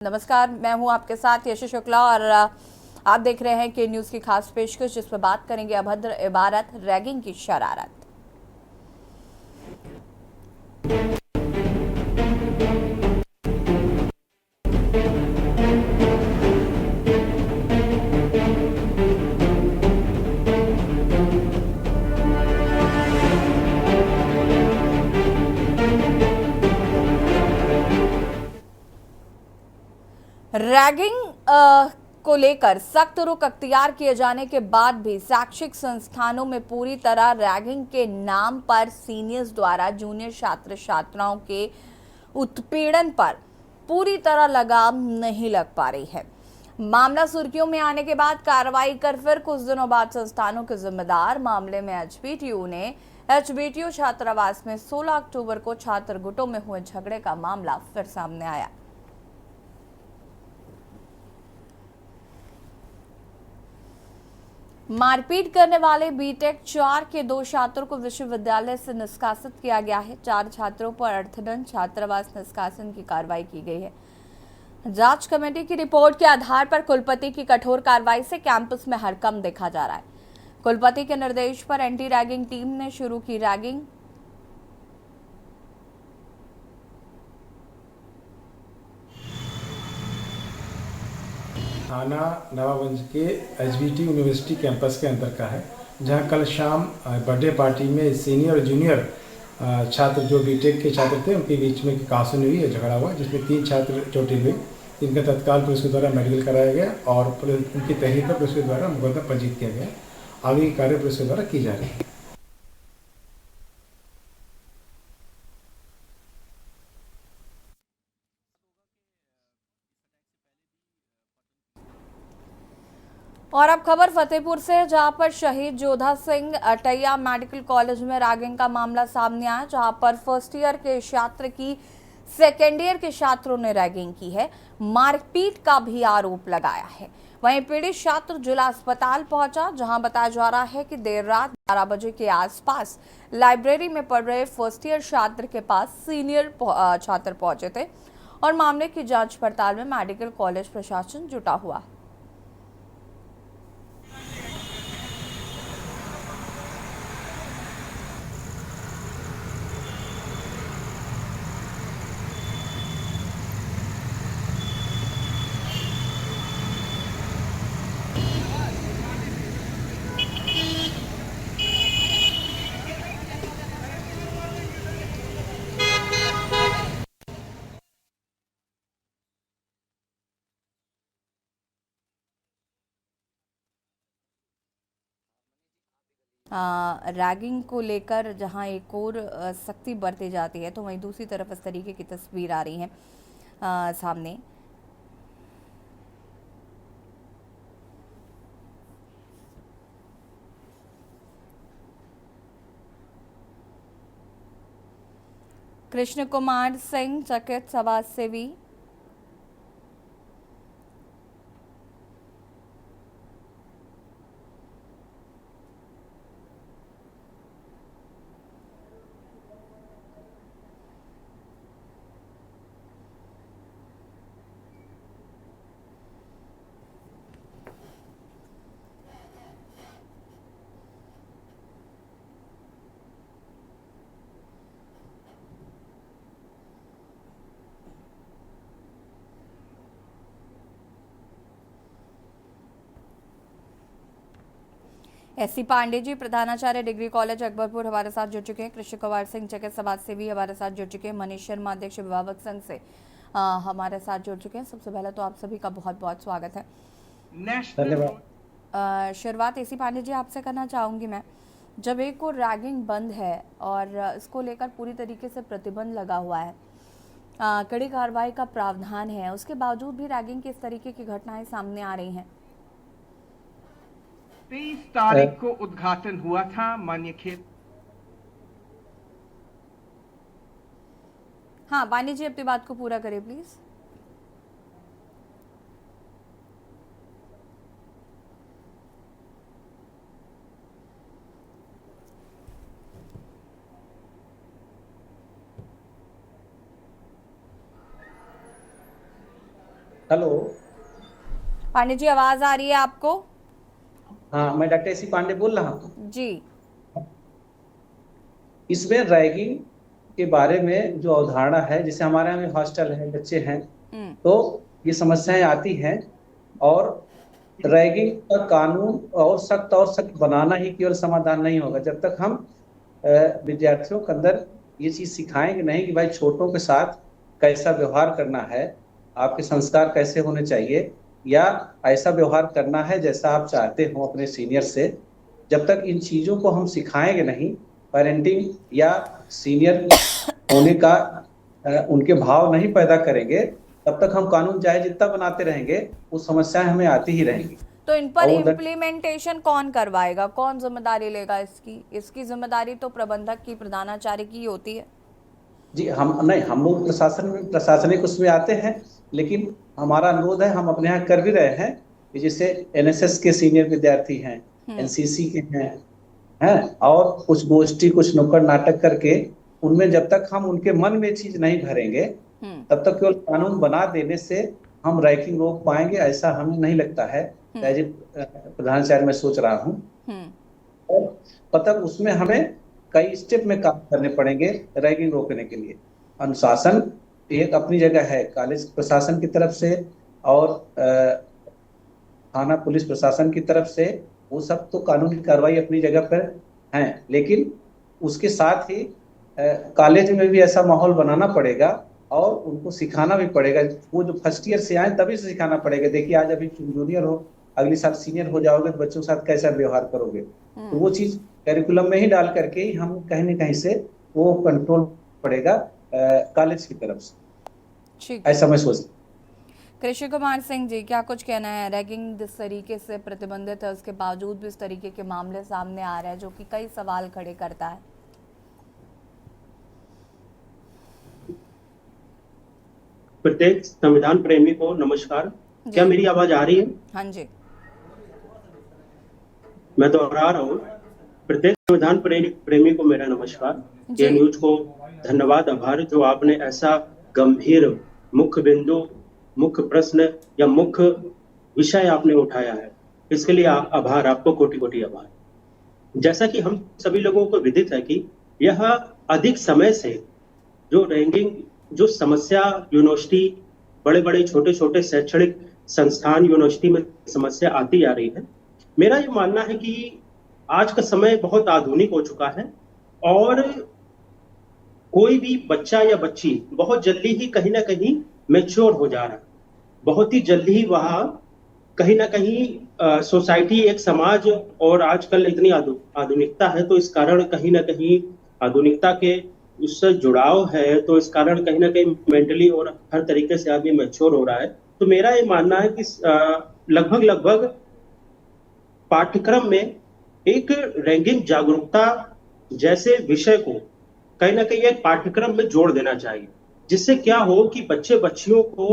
नमस्कार, मैं हूं आपके साथ यश शुक्ला और आप देख रहे हैं कि न्यूज़ की खास पेशकश जिसमें बात करेंगे अभद्र इबारत रैगिंग की शरारत। रैगिंग को लेकर सख्त रुख अख्तियार किए जाने के बाद भी शैक्षिक संस्थानों में पूरी तरह रैगिंग के नाम पर सीनियर्स द्वारा जूनियर छात्र छात्राओं के उत्पीड़न पर पूरी तरह लगाम नहीं लग पा रही है। मामला सुर्खियों में आने के बाद कार्रवाई कर फिर कुछ दिनों बाद संस्थानों के जिम्मेदार मामले में एचबीटीयू छात्रावास में 16 अक्टूबर को छात्र गुटों में हुए झगड़े का मामला फिर सामने आया। मारपीट करने वाले बीटेक 4 के 2 छात्रों को विश्वविद्यालय से निष्कासित किया गया है। 4 छात्रों पर अर्थदंड छात्रावास निष्कासन की कार्रवाई की गई है। जांच कमेटी की रिपोर्ट के आधार पर कुलपति की कठोर कार्रवाई से कैंपस में हड़कंप देखा जा रहा है। कुलपति के निर्देश पर एंटी रैगिंग टीम ने शुरू की रैगिंग। थाना नवाबगंज के एचबीटी यूनिवर्सिटी कैंपस के अंदर का है, जहां कल शाम बर्थडे पार्टी में सीनियर और जूनियर छात्र जो बीटेक के छात्र थे उनके बीच में कासून हुई है, झगड़ा हुआ, जिसमें 3 छात्र चोटिल हुए, जिनका तत्काल पुलिस के द्वारा मेडिकल कराया गया और उनकी तहरीर पर पुलिस के द्वारा मुकदमा पंजीकृत किया गया। आगे की कार्य पुलिस के द्वारा की जा रही है। और अब खबर फतेहपुर से, जहां पर शहीद जोधा सिंह अटैया मेडिकल कॉलेज में रैगिंग का मामला सामने आया, जहां पर फर्स्ट ईयर के छात्र की सेकेंड ईयर के छात्रों ने रैगिंग की है, मारपीट का भी आरोप लगाया है। वहीं पीड़ित छात्र जिला अस्पताल पहुंचा, जहां बताया जा रहा है कि देर रात 12 बजे के आसपास लाइब्रेरी में पढ़ रहे फर्स्ट ईयर छात्र के पास सीनियर छात्र पहुंचे थे और मामले की जांच पड़ताल में मेडिकल कॉलेज प्रशासन जुटा हुआ। रैगिंग को लेकर जहां एक और सख्ती बरती जाती है, तो वहीं दूसरी तरफ इस तरीके की तस्वीर आ रही है सामने। कृष्ण कुमार सिंह चकित समाज सेवी एससी पांडे जी, प्रधानाचार्य डिग्री कॉलेज अकबरपुर, हमारे साथ जुड़ चुके हैं। कृष्ण कुमार सिंह चकित समाज सेवी हमारे साथ जुड़ चुके हैं। मनीष शर्मा, अध्यक्ष अभिभावक संघ से हमारे साथ जुड़ चुके हैं। सबसे पहले तो आप सभी का बहुत बहुत स्वागत है। शुरुआत एससी पांडे जी आपसे करना चाहूंगी मैं। जब एक और रैगिंग बंद है और इसको लेकर पूरी तरीके से प्रतिबंध लगा हुआ है, कड़ी कार्रवाई का प्रावधान है, उसके बावजूद भी रैगिंग की इस तरीके की घटनाएं सामने आ रही हैं। 23 तारीख को उद्घाटन हुआ था माननीय खेल। हाँ, वानी जी अपनी बात को पूरा करें प्लीज। हेलो। पांडे जी, आवाज आ रही है आपको? हाँ, मैं डॉक्टर एसी पांडे बोल रहा हूँ। जी। इसमें रैगिंग के बारे में जो अवधारणा है, जैसे हमारे यहाँ में हॉस्टल है, बच्चे हैं, हम्म। तो ये समस्याएं आती हैं। और रैगिंग का कानून और सख्त बनाना ही केवल समाधान नहीं होगा जब तक हम विद्यार्थियों के अंदर ये चीज सिखाएंगे नहीं कि भाई छोटों के साथ कैसा व्यवहार करना है, आपके संस्कार कैसे होने चाहिए, या ऐसा व्यवहार करना है जैसा आप चाहते हो अपने सीनियर से। जब तक इन चीजों को हम सिखाएंगे नहीं, पेरेंटिंग या सीनियर होने का उनके भाव नहीं पैदा करेंगे, तब तक हम कानून चाहे जितना बनाते रहेंगे, वो समस्याएं हमें आती ही रहेंगी। तो इन पर और वो इम्प्लीमेंटेशन कौन करवाएगा, कौन जिम्मेदारी लेगा इसकी? इसकी जिम्मेदारी तो प्रबंधक की, प्रधानाचार्य की होती है। जी, हम लोग प्रशासनिक उसमें आते हैं, लेकिन हमारा अनुरोध है, हम अपने यहाँ कर भी रहे हैं कि जैसे एनएसएस के सीनियर विद्यार्थी हैं, एनसीसी के हैं, और कुछ गोष्ठी, कुछ नुक्कड़ नाटक करके उनमें जब तक हम उनके मन में चीज नहीं भरेंगे, तब तक केवल कानून बना देने से हम रैगिंग रोक पाएंगे, ऐसा हमें नहीं लगता है। प्रधानाचार्य मैं सोच रहा हूँ, और मतलब उसमें हमें कई स्टेप में काम करने पड़ेंगे रैगिंग रोकने के लिए। अनुशासन एक अपनी जगह है, कॉलेज प्रशासन की तरफ से और थाना पुलिस प्रशासन की तरफ से, वो सब तो कानूनी कार्रवाई अपनी जगह पर है, लेकिन उसके साथ ही कॉलेज में भी ऐसा माहौल बनाना पड़ेगा और उनको सिखाना भी पड़ेगा। वो जो फर्स्ट ईयर से आए तभी से सिखाना पड़ेगा। देखिए, आज अभी जूनियर हो, अगले साल सीनियर हो जाओगे तो बच्चों के साथ कैसा व्यवहार करोगे, तो वो चीज करिकुलम में ही डाल करके ही हम कहीं न कहीं से वो कंट्रोल पड़ेगा कॉलेज की तरफ से, ऐसा मैं सोचता। कृषि कुमार सिंह जी, क्या कुछ कहना है? रैगिंग जिस तरीके से प्रतिबंधित है, उसके बावजूद भी इस तरीके के मामले सामने आ रहे हैं, जो कि कई सवाल खड़े करता है। प्रत्येक संविधान प्रेमी को नमस्कार। क्या मेरी आवाज आ रही है? हाँ जी। मैं दोहरा रहा हूँ, प्रत्येक संविधान प्रेमी को मेरा नमस्कार। के न्यूज को धन्यवाद, आभार, जो आपने ऐसा गंभीर मुख्य बिंदु, मुख्य प्रश्न या मुख्य विषय आपने उठाया है, इसके लिए आभार, आपको कोटि कोटि आभार। जैसा कि हम सभी लोगों को विदित है कि यह अधिक समय से जो रैगिंग, जो समस्या यूनिवर्सिटी, बड़े बड़े छोटे छोटे शैक्षणिक संस्थान यूनिवर्सिटी में समस्या आती आ रही है। मेरा ये मानना है कि आज का समय बहुत आधुनिक हो चुका है और कोई भी बच्चा या बच्ची बहुत जल्दी ही कहीं ना कहीं मैच्योर हो जा रहा है, बहुत ही जल्दी ही वह कहीं ना कहीं सोसाइटी, एक समाज, और आजकल इतनी आधुनिकता है, तो इस कारण कहीं ना कहीं आधुनिकता के उससे जुड़ाव है, तो इस कारण कहीं ना कहीं मेंटली और हर तरीके से आदमी मैच्योर हो रहा है। तो मेरा ये मानना है कि लगभग पाठ्यक्रम में एक रैगिंग जागरूकता जैसे विषय को कहीं ना कहीं एक पाठ्यक्रम में जोड़ देना चाहिए, जिससे क्या हो कि बच्चे बच्चियों को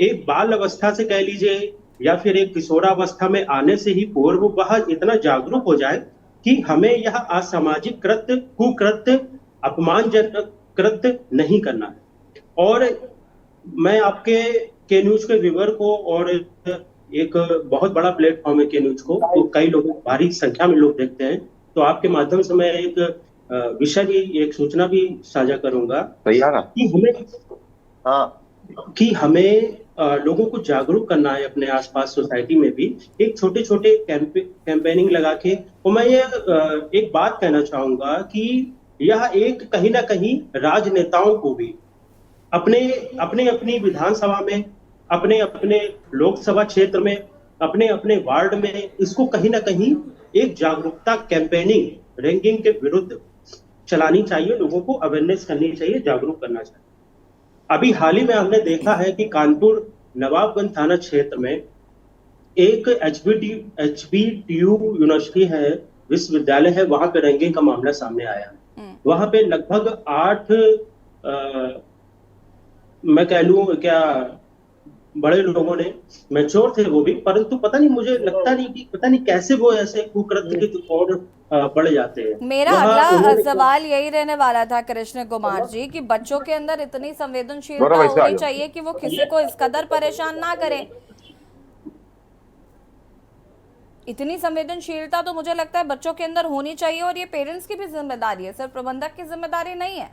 एक बाल अवस्था से कह लीजिए या फिर एक किशोरावस्था में आने से ही पूर्व वह इतना जागरूक हो जाए कि हमें यह असामाजिक कृत्य, कुकृत्य, अपमानजनक कृत्य नहीं करना है। और मैं आपके के न्यूज के व्यूअर को, और एक बहुत बड़ा प्लेटफॉर्म है के न्यूज को, तो कई लोग, भारी संख्या में लोग देखते हैं, तो आपके माध्यम से मैं एक विषय भी, एक सूचना भी साझा करूंगा कि हमें लोगों को जागरूक करना है अपने आसपास सोसाइटी में भी, एक छोटे छोटे कैंपेनिंग लगा के। और मैं ये एक बात कहना चाहूंगा कि यह एक कहीं ना कहीं राजनेताओं को भी अपने अपनी विधानसभा में, अपने अपने लोकसभा क्षेत्र में, अपने अपने वार्ड में, इसको कहीं ना कहीं एक जागरूकता कैंपेनिंग रैगिंग के विरुद्ध चलानी चाहिए, लोगों को अवेयरनेस करनी चाहिए, जागरूक करना चाहिए। अभी हाल ही में हमने देखा है कि कानपुर नवाबगंज थाना क्षेत्र में एक HBTU यूनिवर्सिटी है, विश्वविद्यालय है, वहां पे रैगिंग का मामला सामने आया है। वहां पे लगभग 8 मैं कह लूं क्या बड़े लोगों ने, मैच्योर थे वो भी, परंतु पता नहीं, मुझे लगता नहीं कि पता नहीं कैसे वो ऐसे कुकृत्य की ओर बढ़ जाते हैं। मेरा वहाँ अगला उन्होंने सवाल यही रहने वाला था कृष्ण कुमार जी कि बच्चों के अंदर इतनी संवेदनशीलता गौरव ऐसे आ होनी जाओ। चाहिए कि वो किसी को इस कदर परेशान ना करें। इतनी संवेदनशीलता तो मुझे लगता है बच्चों के अंदर होनी चाहिए, और ये पेरेंट्स की भी जिम्मेदारी है, सिर्फ प्रबंधक की जिम्मेदारी नहीं है।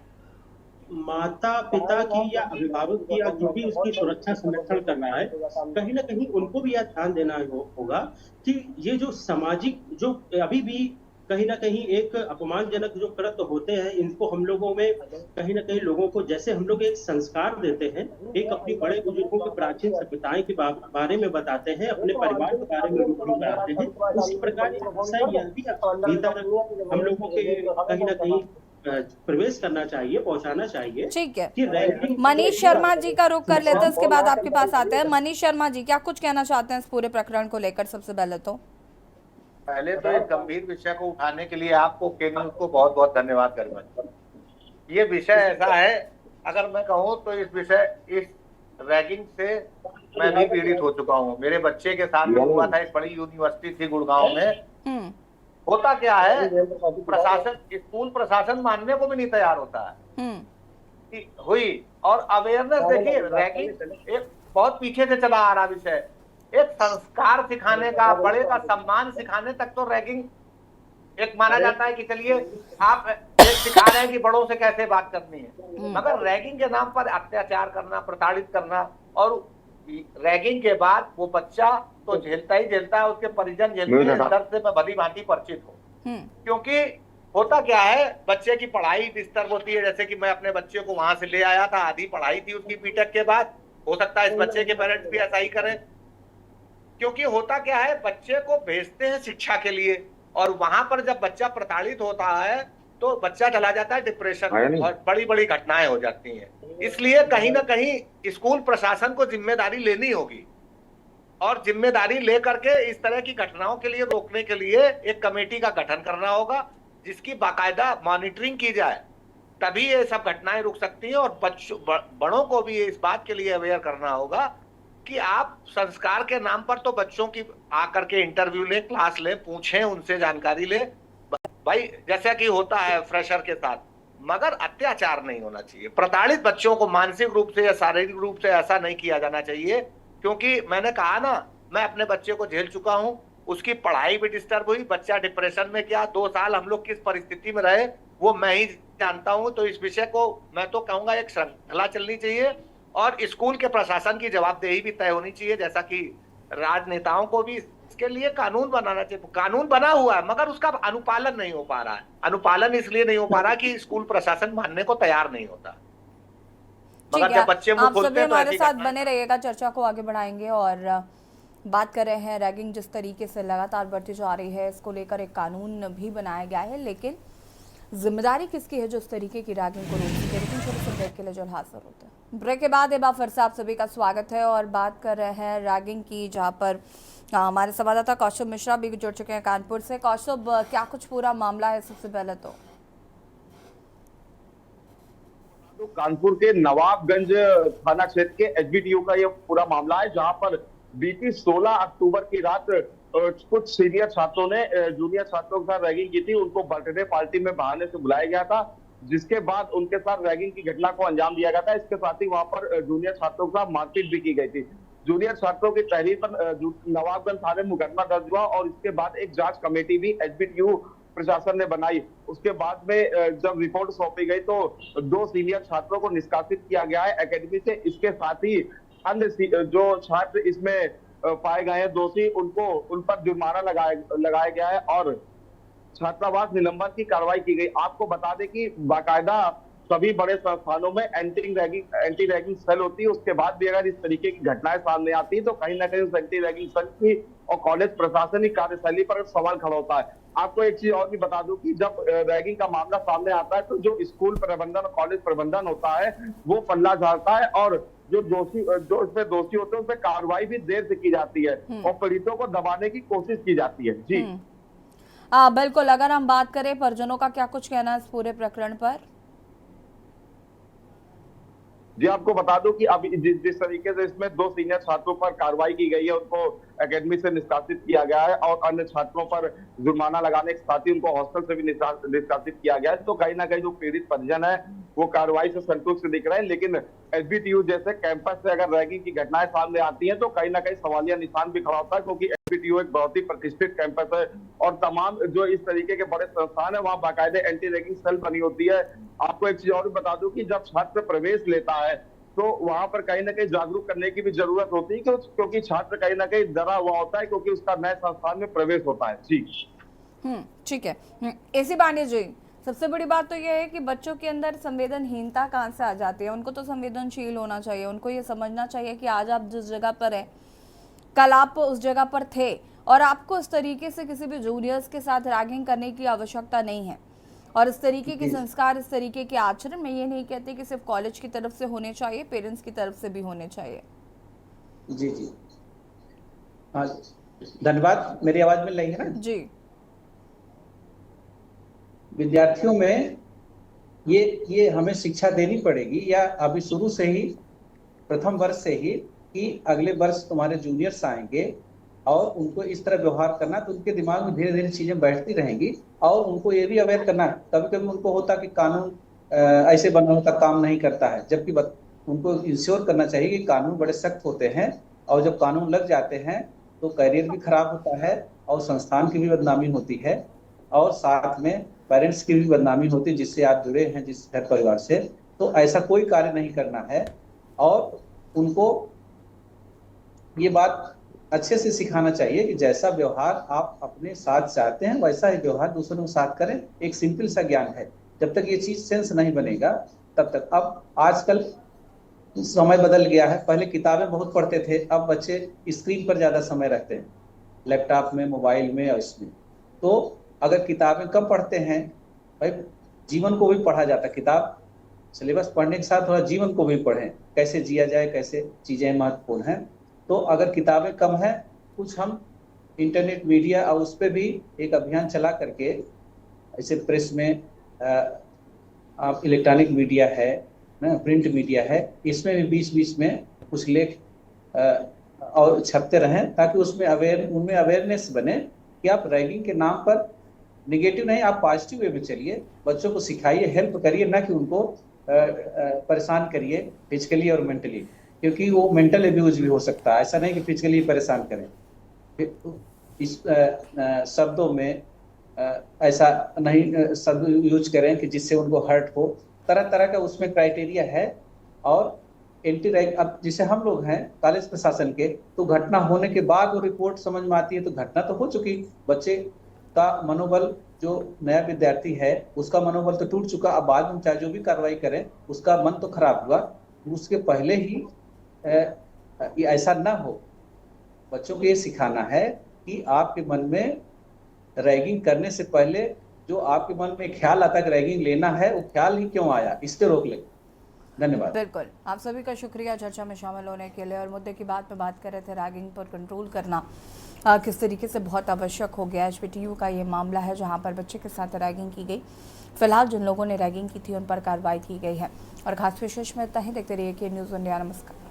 माता पिता की या अभिभावक की या जो भी उसकी सुरक्षा संरक्षण कर रहा है, कहीं ना कहीं उनको भी यह ध्यान देना होगा कि ये जो सामाजिक जो अभी भी कहीं ना कहीं एक अपमानजनक जो कृत्य होते हैं, इनको हम लोगों में कहीं ना कहीं लोगों को, जैसे हम लोग एक संस्कार देते हैं, एक अपनी बड़े बुजुर्गों की प्राचीन सभ्यताएं के बारे में बताते हैं, अपने परिवार के बारे में रूबरू कराते हैं, उसी प्रकार यह भी भीतर हम लोगों के कहीं ना कहीं प्रवेश करना चाहिए, पहुंचाना चाहिए। ठीक है, कि रैंकिंग मनीष शर्मा जी का रुख कर लेते हैं, इसके बाद आपके पास आते हैं। मनीष शर्मा जी, क्या कुछ कहना चाहते हैं इस पूरे प्रकरण को लेकर? सबसे पहले तो पहले तो इस गंभीर विषय को उठाने के लिए आपको के न्यूज को बहुत बहुत धन्यवाद करूंगा। ये विषय ऐसा है, अगर मैं कहूँ तो इस रैगिंग से मैं भी पीड़ित हो चुका हूँ। मेरे बच्चे के साथ में हुआ था, एक बड़ी यूनिवर्सिटी थी गुड़गांव में। होता क्या है, प्रशासन, स्कूल प्रशासन मानने को भी नहीं तैयार होता है कि हुई। और अवेयरनेस देखिए, रैगिंग एक बहुत पीछे से चला आ रहा विषय, एक संस्कार सिखाने का, बड़े का सम्मान सिखाने तक तो रैगिंग एक माना जाता है कि चलिए आप एक सिखा रहे हैं कि बड़ों से कैसे बात करनी है, मगर रैगिंग के नाम पर अत्याचार करना, प्रताड़ित करना, और रैगिंग के बाद वो बच्चा तो झेलता ही झेलता है, उसके परिजन झेलते हैं। दर्द से मैं भली भांति परिचित हूँ, क्योंकि होता क्या है, बच्चे की पढ़ाई डिस्टर्ब होती है। जैसे कि मैं अपने बच्चे को वहां से ले आया था, आधी पढ़ाई थी उसकी बीटेक के बाद, हो सकता है इस बच्चे के पेरेंट्स भी ऐसा ही करें, क्योंकि होता क्या है, बच्चे को भेजते हैं शिक्षा के लिए, और वहां पर जब बच्चा प्रताड़ित होता है तो बच्चा चला जाता है डिप्रेशन में, और बड़ी बड़ी घटनाएं हो जाती हैं। इसलिए कहीं ना कहीं स्कूल प्रशासन को जिम्मेदारी लेनी होगी, और जिम्मेदारी लेकर के इस तरह की घटनाओं के लिए रोकने के लिए एक कमेटी का गठन करना होगा, जिसकी बाकायदा मॉनिटरिंग की जाए, तभी ये सब घटनाएं रुक सकती हैं। और बड़ों को भी इस बात के लिए अवेयर करना होगा कि आप संस्कार के नाम पर तो बच्चों की आकर के इंटरव्यू लें, क्लास लें, पूछें, उनसे जानकारी लें, भाई जैसा कि होता है फ्रेशर के साथ, मगर अत्याचार नहीं होना चाहिए। प्रताड़ित बच्चों को मानसिक रूप से या शारीरिक रूप से ऐसा नहीं किया जाना चाहिए, क्योंकि मैंने कहा ना, मैं अपने बच्चे को झेल चुका हूं, उसकी पढ़ाई भी डिस्टर्ब हुई, बच्चा डिप्रेशन में गया, 2 साल हम लोग किस परिस्थिति में रहे वो मैं ही जानता हूं। तो इस विषय को मैं तो कहूंगा एक श्रृंखला चलनी चाहिए, और स्कूल के प्रशासन की जवाबदेही भी तय होनी चाहिए, जैसा कि राजनेताओं को भी इसके लिए कानून बनाना चाहिए। कानून बना हुआ है, मगर उसका अनुपालन नहीं हो पा रहा है। अनुपालन इसलिए नहीं हो पा रहा कि स्कूल प्रशासन मानने को तैयार नहीं होता। मगर जब बच्चे मुंह खोलते हैं तो हमारे साथ बने रहिएगा, चर्चा को आगे बढ़ाएंगे। और बात कर रहे हैं रैगिंग जिस तरीके से लगातार बढ़ती जा रही है, इसको लेकर एक कानून भी बनाया गया है, लेकिन जिम्मेदारी किसकी है जो इस तरीके की रैगिंग को रोक सके। लेकिन छोटे से ब्रेक के लिए जो हाजिर होते हैं। ब्रेक के बाद एक बार फिर से आप सभी का स्वागत है, और बात कर रहे हैं रैगिंग की, जहां पर हमारे संवाददाता कौशब मिश्रा भी जुड़ चुके हैं कानपुर से। कौशब, क्या कुछ पूरा मामला है? सबसे पहले तो कानपुर के नवाबगंज थाना क्षेत्र के एचबीटीयू का ये पूरा मामला है, जहां पर बीती 16 अक्टूबर की रात कुछ सीनियर छात्रों ने जूनियर छात्रों के साथ रैगिंग की थी। उनको बर्थडे पार्टी में बहाने से बुलाया गया था, जिसके बाद उनके साथ रैगिंग की घटना को अंजाम दिया गया था। इसके साथ ही वहां पर जूनियर छात्रों के साथ मारपीट भी की गई थी। जूनियर छात्रों की तहरीर पर नवाबगंज थाने में मुकदमा दर्ज हुआ, और इसके बाद एक जांच कमेटी भी एचबीटीयू प्रशासन ने बनाई। उसके बाद में जब रिपोर्ट सौंपी गई तो 2 सीनियर छात्रों को निष्कासित किया गया है एकेडमी से। इसके साथ ही अन्य जो छात्र इसमें पाए गए हैं दोषी, उन पर जुर्माना लगाया गया है और छात्रावास निलंबन की कार्रवाई की गई। आपको बता दें कि बाकायदा सभी बड़े संस्थानों में एंटी रैगिंग सेल होती है। उसके बाद भी अगर इस तरीके की घटनाएं सामने आती है तो कहीं ना कहीं उस एंटी रैगिंग सेल की और कॉलेज प्रशासनिक कार्यशैली पर सवाल खड़ा होता है। आपको एक चीज और भी बता दूं कि जब रैगिंग का मामला सामने आता है तो जो स्कूल प्रबंधन और कॉलेज प्रबंधन होता है वो पल्ला झाड़ता है, और जो इसमें दोषी होते हैं उस पर कार्रवाई भी देर से की जाती है और पीड़ितों को दबाने की कोशिश की जाती है। जी बिल्कुल। अगर हम बात करें परिजनों का क्या कुछ कहना है इस पूरे प्रकरण पर? जी आपको बता दूं कि अभी जिस तरीके से इसमें 2 सीनियर छात्रों पर कार्रवाई की गई है, उनको एकेडमी से निष्कासित किया गया है और अन्य छात्रों पर जुर्माना लगाने के साथ ही उनको हॉस्टल से भी निष्कासित किया गया है, तो कहीं ना कहीं जो पीड़ित परिजन है वो कार्रवाई से संतुष्ट दिख रहे हैं। लेकिन एसबीटीयू जैसे कैंपस से अगर रैगिंग की घटनाएं सामने आती हैं तो कहीं ना कहीं सवालिया निशान भी खड़ा होता है, क्योंकि एसबीटीयू एक बहुत ही प्रतिष्ठित कैंपस है और तमाम जो इस तरीके के बड़े संस्थान है वहाँ बाकायदे एंटी रैगिंग सेल बनी होती है। आपको एक चीज और भी बता दूं कि जब छात्र प्रवेश लेता है तो वहां पर कहीं ना कहीं जागरूक करने की भी जरूरत होती है, क्योंकि छात्र कहीं ना कहीं डरा हुआ होता है क्योंकि उसका नए संस्थान में प्रवेश होता है। जी ठीक है। एसी पांडे जी, सबसे बड़ी बात तो यह है कि बच्चों के अंदर संवेदनहीनता कहाँ से आ जाती है। उनको तो संवेदनशील होना चाहिए, उनको ये समझना चाहिए कि आज आप जिस जगह पर है कल आप उस जगह पर थे और आपको इस तरीके से किसी भी जूनियर्स के साथ रैगिंग करने की आवश्यकता नहीं है। और इस तरीके के संस्कार, इस तरीके के आचरण, मैं ये नहीं कहती कि सिर्फ कॉलेज की तरफ से होने चाहिए, पेरेंट्स की तरफ से भी होने चाहिए। जी जी हाँ, धन्यवाद। मेरी आवाज मिल रही है ना जी। विद्यार्थियों में ये हमें शिक्षा देनी पड़ेगी, या अभी शुरू से ही, प्रथम वर्ष से ही, कि अगले वर्ष तुम्हारे जूनियर्स आएंगे और उनको इस तरह व्यवहार करना, तो उनके दिमाग में धीरे धीरे चीजें बैठती रहेंगी। और उनको ये भी अवेयर करना, कभी कभी उनको होता कि कानून ऐसे बना होता काम नहीं करता है, जबकि उनको इंश्योर करना चाहिए कि कानून बड़े सख्त होते हैं और जब कानून लग जाते हैं तो करियर भी खराब होता है और संस्थान की भी बदनामी होती है और साथ में पेरेंट्स की भी बदनामी होती है जिससे आप जुड़े हैं, जिस घर परिवार से। तो ऐसा कोई कार्य नहीं करना है और उनको ये बात अच्छे से सिखाना चाहिए कि जैसा व्यवहार आप अपने साथ चाहते हैं वैसा ही व्यवहार दूसरों के साथ करें। एक सिंपल सा ज्ञान है, जब तक ये चीज सेंस नहीं बनेगा तब तक। अब आजकल समय बदल गया है, पहले किताबें बहुत पढ़ते थे, अब बच्चे स्क्रीन पर ज्यादा समय रखते हैं, लैपटॉप में, मोबाइल में और इसमें। तो अगर किताबें कम पढ़ते हैं, भाई जीवन को भी पढ़ा जाता है। किताब सिलेबस पढ़ने के साथ थोड़ा जीवन को भी पढ़ें, कैसे जिया जाए, कैसे चीजें महत्वपूर्ण हैं। तो अगर किताबें कम हैं, कुछ हम इंटरनेट मीडिया और उस पर भी एक अभियान चला करके, ऐसे प्रेस में आप इलेक्ट्रॉनिक मीडिया है ना, प्रिंट मीडिया है, इसमें भी बीच बीच में कुछ लेख और छपते रहें ताकि उसमें उनमें अवेयरनेस बने कि आप रैगिंग के नाम पर निगेटिव नहीं, आप पॉजिटिव वे में चलिए, बच्चों को सिखाइए, हेल्प करिए, ना कि उनको परेशान करिए फिजिकली और मेंटली, क्योंकि वो मेंटल एब्यूज भी हो सकता है। ऐसा नहीं कि फिजिकली परेशान करें। इस शब्दों में ऐसा नहीं शब्द यूज करें कि जिससे उनको हर्ट हो। तरह तरह का उसमें क्राइटेरिया है। और एंटी रैग, अब जैसे हम लोग हैं कॉलेज प्रशासन के, तो घटना होने के बाद वो रिपोर्ट समझ में आती है, तो घटना तो हो चुकी, बच्चे का मनोबल, जो नया विद्यार्थी है उसका मनोबल तो टूट चुका, अब बाद में चाहे जो भी कार्रवाई करें उसका मन तो खराब हुआ। उसके पहले ही ऐसा ना हो। बच्चों को ये सिखाना है कि आपके मन में रैगिंग करने से पहले जो आपके मन में ख्याल आता है कि रैगिंग लेना है, वो ख्याल ही क्यों आया, इस पे रोक ले। धन्यवाद। बिल्कुल, आप सभी का शुक्रिया चर्चा में शामिल होने के लिए। और मुद्दे की बात पे बात कर रहे थे, रैगिंग पर कंट्रोल करना किस तरीके से बहुत आवश्यक हो गया। एचबीटीयू का ये मामला है जहां पर बच्चे के साथ रैगिंग की गई। फिलहाल जिन लोगों ने रैगिंग की थी उन पर कार्रवाई की गई है। और खास विशेष में इतना ही। देखते रहिए कि न्यूज़ इंडिया। नमस्कार।